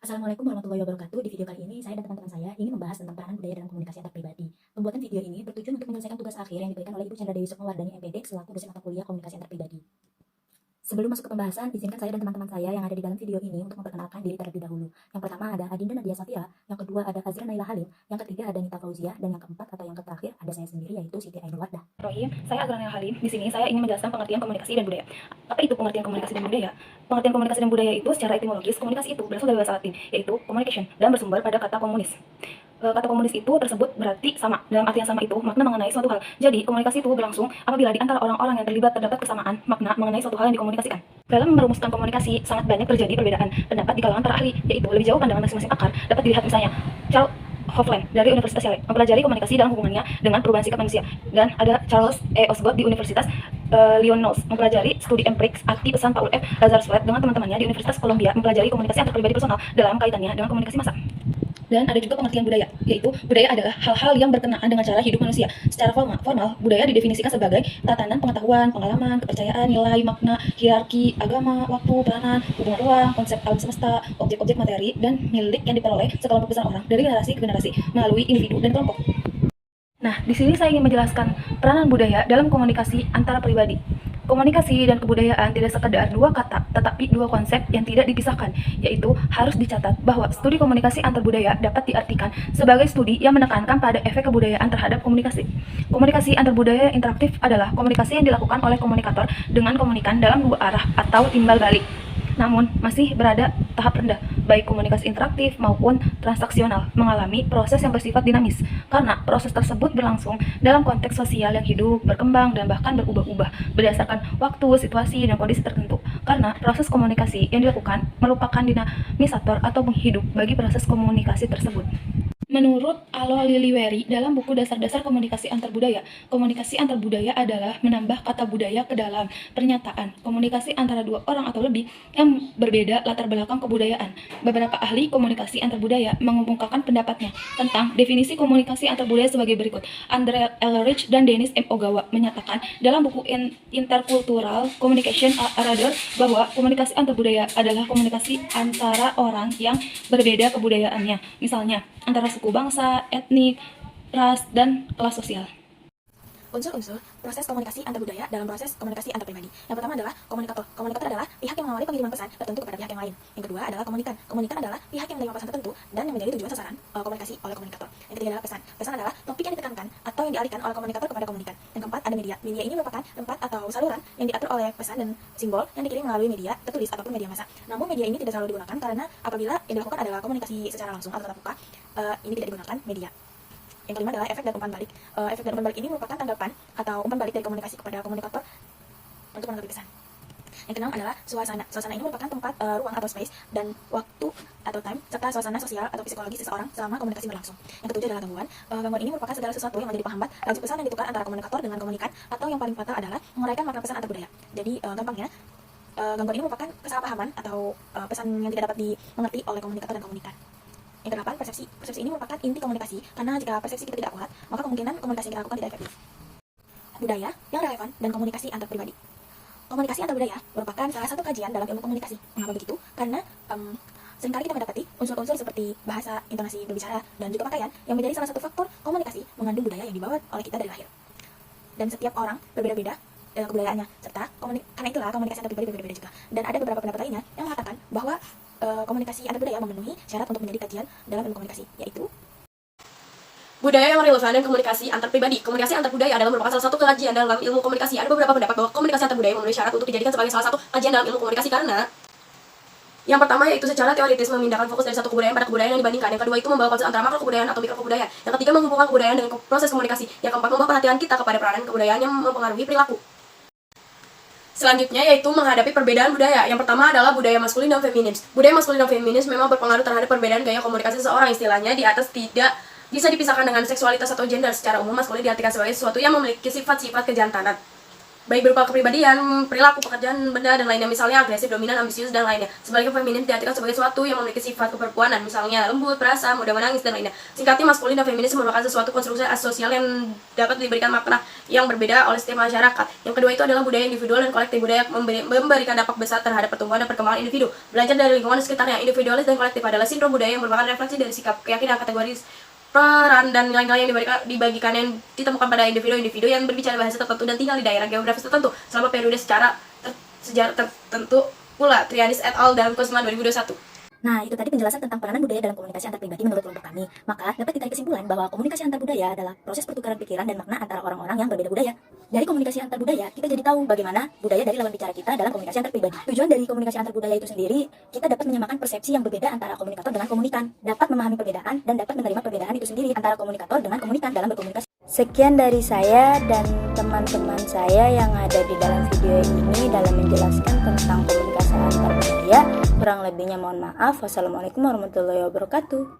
Assalamualaikum warahmatullahi wabarakatuh. Di video kali ini, saya dan teman-teman saya ingin membahas tentang peranan budaya dalam komunikasi antar pribadi. Pembuatan video ini bertujuan untuk menyelesaikan tugas akhir yang diberikan oleh Ibu Chandra Dewi Sukmawardani MPD selaku dosen mata kuliah komunikasi antar pribadi. Sebelum masuk ke pembahasan, izinkan saya dan teman-teman saya yang ada di dalam video ini untuk memperkenalkan diri terlebih dahulu. Yang pertama ada Adinda Nadia Safira, yang kedua ada Azra Naila Halim, yang ketiga ada Nita Fauzia, dan yang keempat atau yang terakhir ada saya sendiri yaitu Siti Ainul Wardah. Saya Azra Naila Halim. Di sini saya ingin menjelaskan pengertian komunikasi dan budaya. Apa itu pengertian komunikasi dan budaya? Pengertian komunikasi dan budaya itu secara etimologis, komunikasi itu berasal dari bahasa Latin, yaitu communication, dan bersumber pada kata komunis. Kata komunis itu tersebut berarti sama. Dalam arti yang sama itu, makna mengenai suatu hal. Jadi, komunikasi itu berlangsung apabila di antara orang-orang yang terlibat terdapat kesamaan makna mengenai suatu hal yang dikomunikasikan. Dalam merumuskan komunikasi, sangat banyak terjadi perbedaan pendapat di kalangan para ahli, yaitu lebih jauh pandangan masing-masing pakar dapat dilihat misalnya Charles Hofland dari Universitas Yale mempelajari komunikasi dalam hubungannya dengan perubahan sikap manusia, dan ada Charles E. Osgood di Universitas Illinois mempelajari studi empirik arti pesan Paul F. Lazarus dengan teman-temannya di Universitas Columbia mempelajari komunikasi antar pribadi personal dalam kaitannya dengan komunikasi massa. Dan ada juga pengertian budaya, yaitu budaya adalah hal-hal yang berkenaan dengan cara hidup manusia. Secara formal, budaya didefinisikan sebagai tatanan pengetahuan, pengalaman, kepercayaan, nilai, makna, hierarki, agama, waktu, peranan, hubungan ruang, konsep alam semesta, objek-objek materi, dan milik yang diperoleh sekelompok besar orang dari generasi ke generasi melalui individu dan kelompok. Nah, di sini saya ingin menjelaskan peranan budaya dalam komunikasi antara pribadi. Komunikasi dan kebudayaan tidak sekedar dua kata, tetapi dua konsep yang tidak dipisahkan, yaitu harus dicatat bahwa studi komunikasi antar budaya dapat diartikan sebagai studi yang menekankan pada efek kebudayaan terhadap komunikasi. Komunikasi antar budaya interaktif adalah komunikasi yang dilakukan oleh komunikator dengan komunikan dalam dua arah atau timbal balik, namun masih berada tahap rendah, baik komunikasi interaktif maupun transaksional, mengalami proses yang bersifat dinamis, karena proses tersebut berlangsung dalam konteks sosial yang hidup, berkembang, dan bahkan berubah-ubah berdasarkan waktu, situasi, dan kondisi tertentu. Karena proses komunikasi yang dilakukan merupakan dinamisator atau penghidup bagi proses komunikasi tersebut. Menurut Alo Liliweri dalam buku Dasar-Dasar Komunikasi Antar Budaya, komunikasi antar budaya adalah menambah kata budaya ke dalam pernyataan komunikasi antara dua orang atau lebih yang berbeda latar belakang kebudayaan. Beberapa ahli komunikasi antar budaya mengumumkakan pendapatnya tentang definisi komunikasi antar budaya sebagai berikut. Andre Elrich dan Dennis M. Ogawa menyatakan dalam buku Intercultural Communication Rather bahwa komunikasi antar budaya adalah komunikasi antara orang yang berbeda kebudayaannya, misalnya antara suku, bangsa, etnik, ras, dan kelas sosial. Unsur-unsur proses komunikasi antar budaya dalam proses komunikasi antar pribadi. Yang pertama adalah komunikator. Komunikator adalah pihak yang mengawali pengiriman pesan tertentu kepada pihak yang lain. Yang kedua adalah komunikan. Komunikan adalah pihak yang menerima pesan tertentu dan yang menjadi tujuan sasaran komunikasi oleh komunikator. Yang ketiga adalah pesan. Pesan adalah topik yang ditekankan atau yang dialihkan oleh komunikator kepada komunikan. Yang keempat ada media. Media ini merupakan tempat atau saluran yang diatur oleh pesan dan simbol yang dikirim melalui media tertulis ataupun media massa. Namun media ini tidak selalu digunakan karena apabila yang dilakukan adalah komunikasi secara langsung atau tatap muka, ini tidak digunakan media. Yang kelima adalah efek dan umpan balik. Efek dan umpan balik ini merupakan tanggapan atau umpan balik dari komunikasi kepada komunikator untuk menanggapi pesan. Yang keenam adalah suasana. Suasana ini merupakan tempat, ruang atau space dan waktu atau time serta suasana sosial atau psikologi seseorang selama komunikasi berlangsung. Yang ketujuh adalah gangguan. Gangguan ini merupakan segala sesuatu yang menjadi penghambat laju pesan yang ditukar antara komunikator dengan komunikan, atau yang paling fatal adalah menguraikan makna pesan antar budaya. Jadi gampangnya, gangguan ini merupakan kesalahpahaman atau pesan yang tidak dapat dimengerti oleh komunikator dan komunikan. Yang kedelapan, persepsi. Persepsi ini merupakan inti komunikasi, karena jika persepsi kita tidak kuat, maka kemungkinan komunikasi yang kita lakukan tidak efektif. Budaya yang relevan dan komunikasi antar pribadi. Komunikasi antar budaya merupakan salah satu kajian dalam ilmu komunikasi. Mengapa begitu? Karena seringkali kita mendapati unsur-unsur seperti bahasa, intonasi berbicara, dan juga pakaian yang menjadi salah satu faktor komunikasi mengandung budaya yang dibawa oleh kita dari lahir. Dan setiap orang berbeda-beda kebudayaannya, serta karena itulah komunikasi antar pribadi berbeda-beda juga. Dan ada beberapa pendapat lainnya yang mengatakan bahwa komunikasi antar budaya memenuhi syarat untuk menjadi kajian dalam ilmu komunikasi, yaitu budaya yang relevan dan komunikasi antar pribadi. Komunikasi antar budaya adalah merupakan salah satu kajian dalam ilmu komunikasi. Ada beberapa pendapat bahwa komunikasi antar budaya memenuhi syarat untuk dijadikan sebagai salah satu kajian dalam ilmu komunikasi karena yang pertama yaitu secara teoritis memindahkan fokus dari satu kebudayaan pada kebudayaan yang dibandingkan. Yang kedua itu membawa konsep antara makro kebudayaan atau mikro kebudayaan. Yang ketiga menghubungkan kebudayaan dengan proses komunikasi. Yang keempat membawa perhatian kita kepada peranan kebudayaan yang mempengaruhi perilaku. Selanjutnya yaitu menghadapi perbedaan budaya. Yang pertama adalah budaya maskulin dan feminis. Budaya maskulin dan feminis memang berpengaruh terhadap perbedaan gaya komunikasi seseorang. Istilahnya di atas tidak bisa dipisahkan dengan seksualitas atau gender. Secara umum maskulin diartikan sebagai sesuatu yang memiliki sifat-sifat kejantanan. baik berupa kepribadian, perilaku, pekerjaan, benda, dan lainnya. Misalnya agresif, dominan, ambisius, dan lainnya. Sebaliknya feminin diartikan sebagai suatu yang memiliki sifat keperempuanan, misalnya lembut, perasa, mudah menangis, dan lainnya. Singkatnya, maskulin dan feminis merupakan sesuatu konstruksi sosial yang dapat diberikan makna yang berbeda oleh setiap masyarakat. Yang kedua itu adalah budaya individual dan kolektif. Budaya memberikan dampak besar terhadap pertumbuhan dan perkembangan individu. Belajar dari lingkungan sekitarnya. Individualis dan kolektif adalah sindrom budaya yang merupakan refleksi dari sikap, keyakinan, kategoris, peran dan nilai-nilai yang dibagikan yang ditemukan pada individu-individu yang berbicara bahasa tertentu dan tinggal di daerah geografis tertentu selama periode sejarah tertentu pula. Triadis et al. Dalam Kusma 2021. Nah, itu tadi penjelasan tentang peranan budaya dalam komunikasi antar pribadi menurut kelompok kami. Maka, dapat ditarik kesimpulan bahwa komunikasi antar budaya adalah proses pertukaran pikiran dan makna antara orang-orang yang berbeda budaya. Dari komunikasi antar budaya, kita jadi tahu bagaimana budaya dari lawan bicara kita dalam komunikasi antar pribadi. Tujuan dari komunikasi antar budaya itu sendiri, kita dapat menyamakan persepsi yang berbeda antara komunikator dengan komunikan, dapat memahami perbedaan dan dapat menerima perbedaan itu sendiri antara komunikator dengan komunikan dalam berkomunikasi. Sekian dari saya dan teman-teman saya yang ada di dalam video ini dalam menjelaskan tentang komunikasi antar budaya. Kurang lebihnya mohon maaf. Wassalamualaikum warahmatullahi wabarakatuh.